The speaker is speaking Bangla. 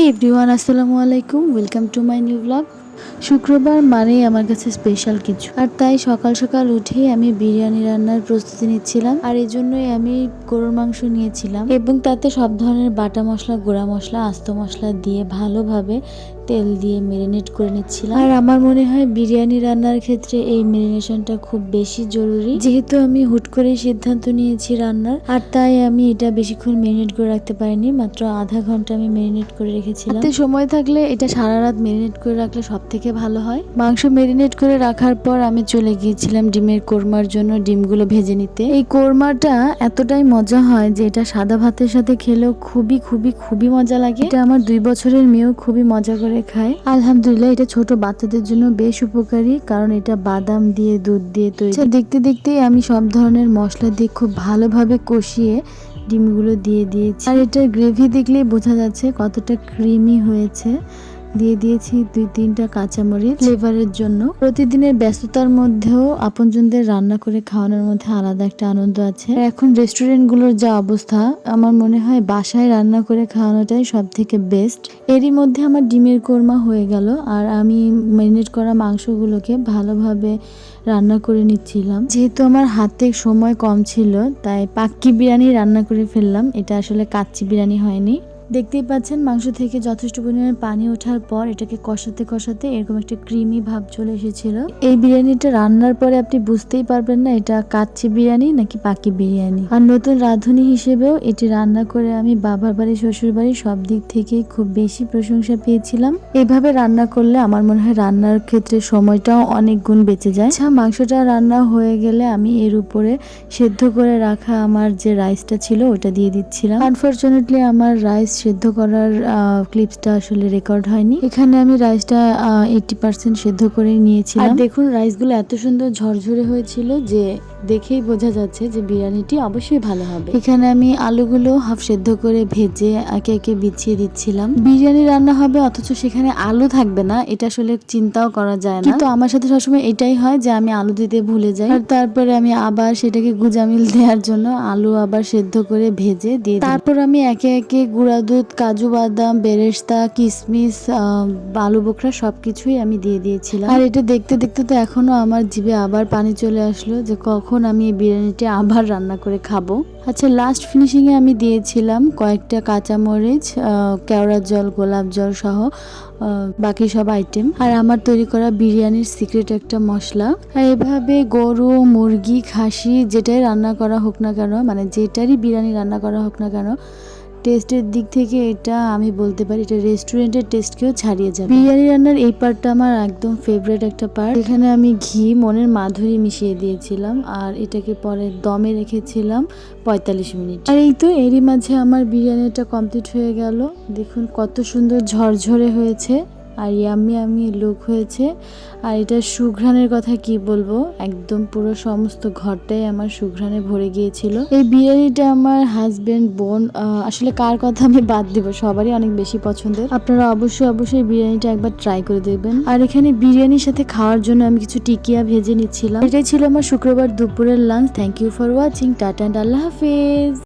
এভরিওয়ান, আসসালামু আলাইকুম। Welcome to my new blog. শুক্রবার মানেই আমার কাছে স্পেশাল কিছু, আর তাই সকাল সকাল উঠেই আমি বিরিয়ানি রান্নার প্রস্তুতি নিচ্ছিলাম। আর এই জন্যই আমি গরুর মাংস নিয়েছিলাম এবং তাতে সব ধরনের বাটা মশলা, গুঁড়া মশলা, আস্ত মশলা দিয়ে ভালোভাবে তেল দিয়ে ম্যারিনেট করে নিচ্ছিলাম। আর আমার মনে হয় বিরিয়ানি রান্নার ক্ষেত্রে এই ম্যারিনেশনটা খুব বেশি জরুরি, যেহেতু আমি হুট করে সিদ্ধান্ত নিয়েছি রান্নার। আর তাই আমি এটা বেশিক্ষণ ম্যারিনেট করে রাখতে পারিনি, মাত্র আধা ঘন্টা আমি ম্যারিনেট করে রেখেছিলাম। হাতে সময় থাকলে এটা সারা রাত ম্যারিনেট করে রাখলে সব থেকে ভালো হয়। মাংস ম্যারিনেট করে রাখার পর আমি চলে গিয়েছিলাম ডিমের কোরমার জন্য ডিমগুলো ভেজে নিতে। এই কোরমাটা এতটাই মজা হয় যে এটা সাদা ভাতের সাথে খেলেও খুবই খুবই খুবই মজা লাগে। এটা আমার 2 বছরের মেয়েও খুবই মজা করে খায়। আলহামদুলিল্লাহ, এটা ছোট বাচ্চাদের জন্য বেশ উপকারী, কারণ এটা বাদাম দিয়ে, দুধ দিয়ে তৈরি। দেখতে দেখতেই আমি সব ধরনের মশলা দিয়ে খুব ভালোভাবে কষিয়ে ডিমগুলো দিয়ে দিয়েছি। আর এটার গ্রেভি দেখলেই বোঝা যাচ্ছে কতটা ক্রিমি হয়েছে। দিয়ে দিয়েছি 2-3টা কাঁচামরিচ ফ্লেভারের জন্য। প্রতিদিনের ব্যস্ততার মধ্যেও আপনজনদের রান্না করে খাওয়ানোর মধ্যে আলাদা একটা আনন্দ আছে। এখন রেস্টুরেন্টগুলোর যা অবস্থা, আমার মনে হয় বাসায় রান্না করে খাওয়ানোটাই সব থেকে বেস্ট। এরই মধ্যে আমার ডিমের কোরমা হয়ে গেল, আর আমি ম্যারিনেট করা মাংসগুলোকে ভালোভাবে রান্না করে নিচ্ছিলাম। যেহেতু আমার হাতে সময় কম ছিল, তাই পাক্কি বিরিয়ানি রান্না করে ফেললাম। এটা আসলে কাচ্চি বিরিয়ানি হয়নি। দেখতেই পাচ্ছেন মাংস থেকে যথেষ্ট পরিমাণে পানি ওঠার পর এটাকে কষাতে কষাতে এরকম একটা ক্রিমি ভাব চলে এসেছিল। এই বিরিয়ানিটা রান্নার পরে আপনি বুঝতেই পারবেন না এটা কাচ্চি বিরিয়ানি নাকি পাকি বিরিয়ানি। আর নতুন রাঁধুনি হিসেবেও এটি রান্না করে আমি বাবার বাড়ি, শ্বশুর বাড়ি সব দিক থেকে খুব বেশি প্রশংসা পেয়েছিলাম। এভাবে রান্না করলে আমার মনে হয় রান্নার ক্ষেত্রে সময়টাও অনেক গুণ বেঁচে যায়। আচ্ছা, মাংসটা রান্না হয়ে গেলে আমি এর উপরে সেদ্ধ করে রাখা আমার যে রাইসটা ছিল ওটা দিয়ে দিচ্ছিলাম। আনফরচুনেটলি আমার রাইস সেদ্ধ করার ক্লিপসটা আসলে রেকর্ড হয়নি। এখানে আমি রাইসটা 80% সেদ্ধ করে নিয়েছিলাম। আর দেখুন রাইসগুলো এত সুন্দর ঝরঝরে হয়েছিল যে দেখেই বোঝা যাচ্ছে যে বিরিয়ানিটি অবশ্যই ভালো হবে। এখানে আমি আলুগুলো হাফ সেদ্ধ করে ভেজে একে একে বিছিয়ে দিচ্ছিলাম। বিরিয়ানি রান্না হবে অথচ সেখানে আলু থাকবে না, এটা আসলে চিন্তাও করা যায় না। কিন্তু আমার সাথে সবসময় এটাই হয় যে আমি আলু দিতে ভুলে যাই, আর তারপরে আমি আবার সেটাকে গুজামিল দেওয়ার জন্য আলু আবার সেদ্ধ করে ভেজে দিয়ে দিই। তারপর আমি একে একে গুঁড়া দুধ, কাজু বাদাম, বেরেস্তা, কিশমিশ, আলু বোখরা সবকিছুই আমি দিয়ে দিয়েছিলাম। আর এটা দেখতে দেখতে তো এখনো আমার জিভে আবার পানি চলে আসলো যে কখন আমি এই বিরিয়ানিটা আবার রান্না করে খাবো। আচ্ছা, লাস্ট ফিনিশিং এ আমি দিয়েছিলাম কয়েকটা কাঁচামরিচ, কেওড়া জল, গোলাপ জল সহ বাকি সব আইটেম, আর আমার তৈরি করা বিরিয়ানির সিক্রেট একটা মশলা। আর এভাবে গরু, মুরগি, খাসি যেটাই রান্না করা হোক না কেন, মানে যেটারই বিরিয়ানি রান্না করা হোক না কেন, টেস্টের দিক থেকে এটা আমি বলতে পারি এটা রেস্টুরেন্টের টেস্টকেও ছাড়িয়ে যাবে। বিরিয়ানি রান্নার এই পার্টটা আমার একদম ফেভারিট একটা পার্ট। এখানে আমি ঘি, মনের মাধুরী মিশিয়ে দিয়েছিলাম আর এটাকে পরে দমে রেখেছিলাম 45 মিনিট। আর এই তো এরই মাঝে আমার বিরিয়ানিটা কমপ্লিট হয়ে গেল। দেখুন কত সুন্দর ঝরঝরে হয়েছে আর ইয়াম্মি ইয়াম্মি লুক হয়েছে। আর এটা সুঘ্রাণের কথা কি বলবো, একদম পুরো সমস্ত ঘরটাই আমার সুঘ্রাণে ভরে গিয়েছিল। এই বিরিয়ানিটা আমার হাজবেন্ড, বোন, আসলে কার কথা আমি বাদ দিব, সবারই অনেক বেশি পছন্দের। আপনারা অবশ্যই বিরিয়ানিটা একবার ট্রাই করে দেখবেন। আর এখানে বিরিয়ানির সাথে খাওয়ার জন্য আমি কিছু টিকিয়া ভেজে নিচ্ছিলাম। এটাই ছিল আমার শুক্রবার দুপুরের lunch. Thank you for watching. টাটা এন্ড আল্লাহ হাফেজ।